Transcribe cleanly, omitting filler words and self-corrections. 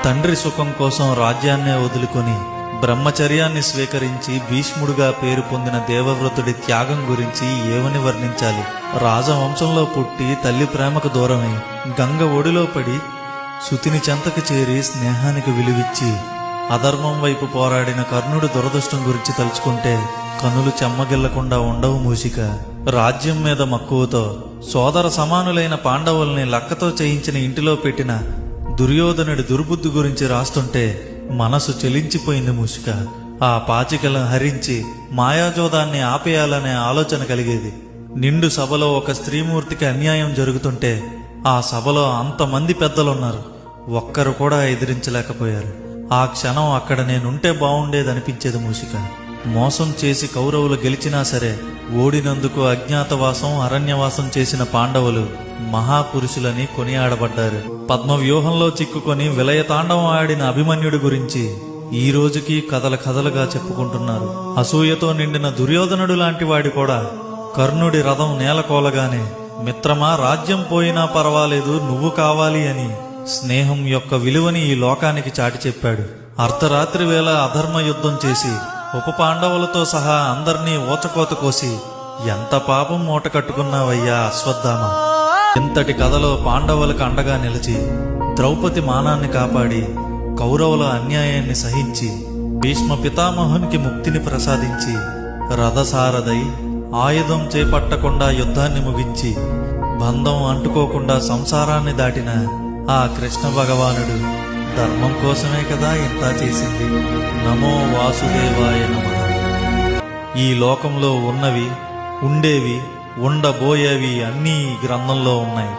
తండ్రి సుఖం కోసం రాజ్యాన్నే వదులుకొని బ్రహ్మచర్యాన్ని స్వీకరించి భీష్ముడిగా పేరు పొందిన దేవవ్రతుడి త్యాగం గురించి ఏమని వర్ణించాలి? రాజవంశంలో పుట్టి తల్లి ప్రేమకు దూరమై గంగ ఒడిలో పడి సుతిని చెంతకు చేరి స్నేహానికి విలువిచ్చి అధర్మం వైపు పోరాడిన కర్ణుడి దురదృష్టం గురించి తలుచుకుంటే కనులు చెమ్మగిల్లకుండా ఉండవు మూషిక. రాజ్యం మీద మక్కువతో సోదర సమానులైన పాండవుల్ని లక్కతో చేయించిన ఇంటిలో పెట్టిన దుర్యోధనుడి దుర్బుద్ధి గురించి రాస్తుంటే మనసు చెలించిపోయింది మూషిక. ఆ పాచికలను హరించి మాయాజోదాన్ని ఆపేయాలనే ఆలోచన కలిగేది. నిండు సభలో ఒక స్త్రీమూర్తికి అన్యాయం జరుగుతుంటే ఆ సభలో అంతమంది పెద్దలున్నారు, ఒక్కరు కూడా ఎదిరించలేకపోయారు. ఆ క్షణం అక్కడ నేనుంటే బావుండేదనిపించేది మూషిక. మోసం చేసి కౌరవులు గెలిచినా సరే ఓడినందుకు అజ్ఞాతవాసం అరణ్యవాసం చేసిన పాండవులు మహాపురుషులని కొనియాడబడ్డారు. పద్మవ్యూహంలో చిక్కుకొని విలయతాండవం ఆడిన అభిమన్యుడి గురించి ఈ రోజుకి కథలు కథలుగా చెప్పుకుంటున్నారు. అసూయతో నిండిన దుర్యోధనుడు లాంటి వాడి కూడా కర్ణుడి రథం నేలకోలగానే మిత్రమా, రాజ్యం పోయినా పర్వాలేదు, నువ్వు కావాలి అని స్నేహం యొక్క విలువని ఈ లోకానికి చాటి చెప్పాడు. అర్ధరాత్రి వేళ అధర్మ యుద్ధం చేసి ఉప పాండవులతో సహా అందర్నీ ఊచకోత కోసి ఎంత పాపం మూట కట్టుకున్నావయ్యా అశ్వత్థామ. ఇంతటి కథలో పాండవులకు అండగా నిలిచి ద్రౌపది మానాన్ని కాపాడి కౌరవుల అన్యాయాన్ని సహించి భీష్మ పితామహునికి ముక్తిని ప్రసాదించి రథసారథై ఆయుధం చేపట్టకుండా యుద్ధాన్ని ముగించి బంధం అంటుకోకుండా సంసారాన్ని దాటిన ఆ కృష్ణ భగవానుడు ధర్మం కోసమే కదా ఇంత చేసింది. నమో వాసుదేవాయ నమః. ఈ లోకంలో ఉన్నవి, ఉండేవి, ఉండబోయేవి అన్నీ ఈ గ్రంథంలో ఉన్నాయి.